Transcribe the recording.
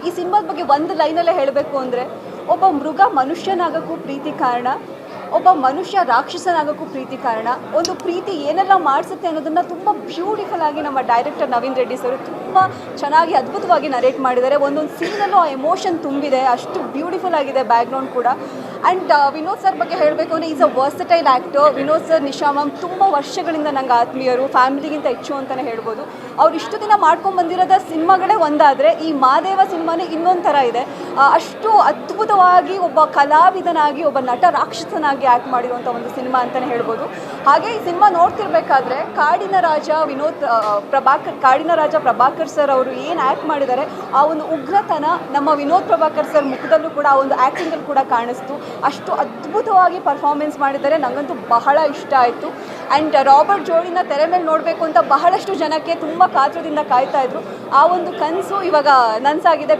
ಈ ಸಿನಿಮಾದ ಬಗ್ಗೆ ಒಂದು ಲೈನಲ್ಲೇ ಹೇಳಬೇಕು ಅಂದರೆ, ಒಬ್ಬ ಮೃಗ ಮನುಷ್ಯನಾಗೋಕ್ಕೂ ಪ್ರೀತಿ ಕಾರಣ, ಒಬ್ಬ ಮನುಷ್ಯ ರಾಕ್ಷಸನಾಗೋಕ್ಕೂ ಪ್ರೀತಿ ಕಾರಣ. ಒಂದು ಪ್ರೀತಿ ಏನೆಲ್ಲ ಮಾಡಿಸುತ್ತೆ ಅನ್ನೋದನ್ನು ತುಂಬ ಬ್ಯೂಟಿಫುಲ್ ಆಗಿ ನಮ್ಮ ಡೈರೆಕ್ಟರ್ ನವೀನ್ ರೆಡ್ಡಿ ಸರ್ ತುಂಬ ಚೆನ್ನಾಗಿ ಅದ್ಭುತವಾಗಿ ನರೇಟ್ ಮಾಡಿದ್ದಾರೆ. ಒಂದೊಂದು ಸೀನಲ್ಲೂ ಆ ಎಮೋಷನ್ ತುಂಬಿದೆ, ಅಷ್ಟು ಬ್ಯೂಟಿಫುಲ್ ಆಗಿದೆ ಬ್ಯಾಕ್ಗ್ರೌಂಡ್ ಕೂಡ. ಆ್ಯಂಡ್ ವಿನೋದ್ ಸರ್ ಬಗ್ಗೆ ಹೇಳಬೇಕು ಅಂದರೆ is a versatile actor. Vinod sir, Nisha ma'am ತುಂಬ ವರ್ಷಗಳಿಂದ ನಂಗೆ ಆತ್ಮೀಯರು, ಫ್ಯಾಮಿಲಿಗಿಂತ ಹೆಚ್ಚು ಅಂತಲೇ ಹೇಳ್ಬೋದು. ಅವ್ರು ಇಷ್ಟು ದಿನ ಮಾಡ್ಕೊಂಡು ಬಂದಿರೋದ ಸಿನಿಮಾಗಳೇ ಒಂದಾದರೆ ಈ ಮಾದೇವ ಸಿನಿಮಾನೇ ಇನ್ನೊಂದು ಥರ ಇದೆ. ಅಷ್ಟು ಅದ್ಭುತವಾಗಿ ಒಬ್ಬ ಕಲಾವಿದನಾಗಿ, ಒಬ್ಬ ನಟ ರಾಕ್ಷಸನಾಗಿ ಆ್ಯಕ್ಟ್ ಮಾಡಿರುವಂಥ ಒಂದು ಸಿನಿಮಾ ಅಂತಲೇ ಹೇಳ್ಬೋದು. ಹಾಗೆ ಈ ಸಿನಿಮಾ ನೋಡ್ತಿರ್ಬೇಕಾದ್ರೆ ಕಾಡಿನ ರಾಜ ಪ್ರಭಾಕರ್ ಸರ್ ಅವರು ಏನು ಆ್ಯಕ್ಟ್ ಮಾಡಿದ್ದಾರೆ, ಆ ಒಂದು ಉಗ್ರತನ ನಮ್ಮ ವಿನೋದ್ ಪ್ರಭಾಕರ್ ಸರ್ ಮುಖದಲ್ಲೂ ಕೂಡ, ಆ ಒಂದು ಆ್ಯಕ್ಟಿಂಗಲ್ಲಿ ಕೂಡ ಕಾಣಿಸ್ತು. ಅಷ್ಟು ಅದ್ಭುತವಾಗಿ ಪರ್ಫಾರ್ಮೆನ್ಸ್ ಮಾಡಿದ್ದಾರೆ, ನನಗಂತೂ ಬಹಳ ಇಷ್ಟ ಆಯಿತು. ಆ್ಯಂಡ್ ರಾಬರ್ಟ್ ಜೋಡಿನ ತೆರೆ ಮೇಲೆ ನೋಡಬೇಕು ಅಂತ ಬಹಳಷ್ಟು ಜನಕ್ಕೆ ತುಂಬ ಕಾತರದಿಂದ ಕಾಯ್ತಾ ಇದ್ರು. ಆ ಒಂದು ಕನಸು ಇವಾಗ ನನಸಾಗಿದೆ.